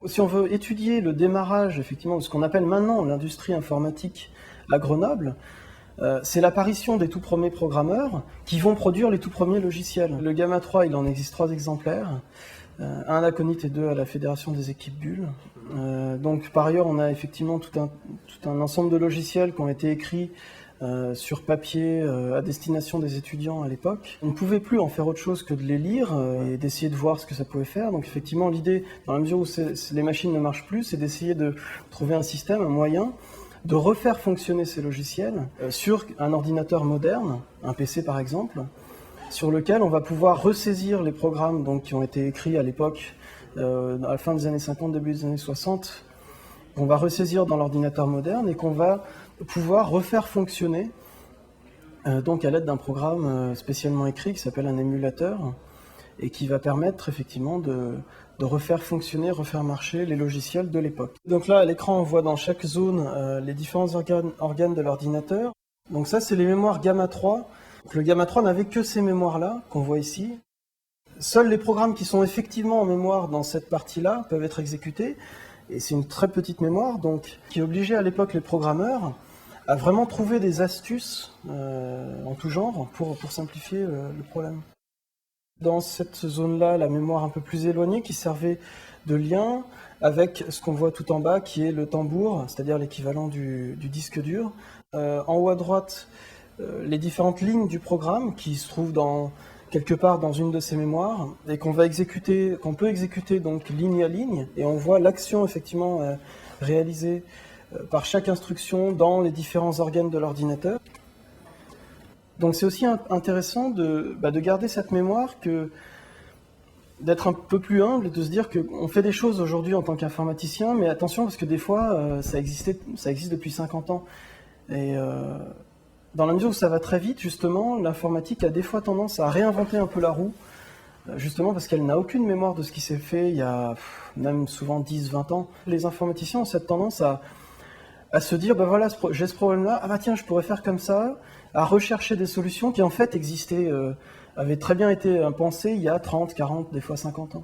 Si on veut étudier le démarrage, effectivement, de ce qu'on appelle maintenant l'industrie informatique à Grenoble, c'est l'apparition des tout premiers programmeurs qui vont produire les tout premiers logiciels. Le Gamma 3, il en existe 3 exemplaires, un à Laconit et 2 à la Fédération des équipes Bull. Donc par ailleurs, on a effectivement tout un ensemble de logiciels qui ont été écrits sur papier à destination des étudiants à l'époque. On ne pouvait plus en faire autre chose que de les lire et d'essayer de voir ce que ça pouvait faire. Donc effectivement, l'idée, dans la mesure où les machines ne marchent plus, c'est d'essayer de trouver un système, un moyen, de refaire fonctionner ces logiciels sur un ordinateur moderne, un PC par exemple, sur lequel on va pouvoir ressaisir les programmes donc, qui ont été écrits à l'époque, à la fin des années 50, début des années 60, qu'on va ressaisir dans l'ordinateur moderne et qu'on va pouvoir refaire fonctionner donc à l'aide d'un programme spécialement écrit qui s'appelle un émulateur et qui va permettre effectivement de refaire fonctionner, refaire marcher les logiciels de l'époque. Donc là, à l'écran, on voit dans chaque zone les différents organes de l'ordinateur. Donc ça, c'est les mémoires Gamma 3. Donc le Gamma 3 n'avait que ces mémoires-là qu'on voit ici. Seuls les programmes qui sont effectivement en mémoire dans cette partie-là peuvent être exécutés. Et c'est une très petite mémoire, donc qui obligeait à l'époque les programmeurs à vraiment trouver des astuces en tout genre pour simplifier le problème. Dans cette zone-là, la mémoire un peu plus éloignée qui servait de lien avec ce qu'on voit tout en bas qui est le tambour, c'est-à-dire l'équivalent du disque dur. En haut à droite, les différentes lignes du programme qui se trouvent quelque part dans une de ces mémoires et qu'on peut exécuter donc ligne à ligne, et on voit l'action effectivement réalisée par chaque instruction dans les différents organes de l'ordinateur. Donc c'est aussi intéressant de garder cette mémoire, d'être un peu plus humble et de se dire qu'on fait des choses aujourd'hui en tant qu'informaticien, mais attention parce que des fois ça existe depuis 50 ans. Et dans la mesure où ça va très vite, justement, l'informatique a des fois tendance à réinventer un peu la roue, justement parce qu'elle n'a aucune mémoire de ce qui s'est fait il y a même souvent 10-20 ans. Les informaticiens ont cette tendance à se dire, voilà, j'ai ce problème-là, ah bah tiens, je pourrais faire comme ça, à rechercher des solutions qui en fait existaient, avaient très bien été pensées il y a 30, 40, des fois 50 ans.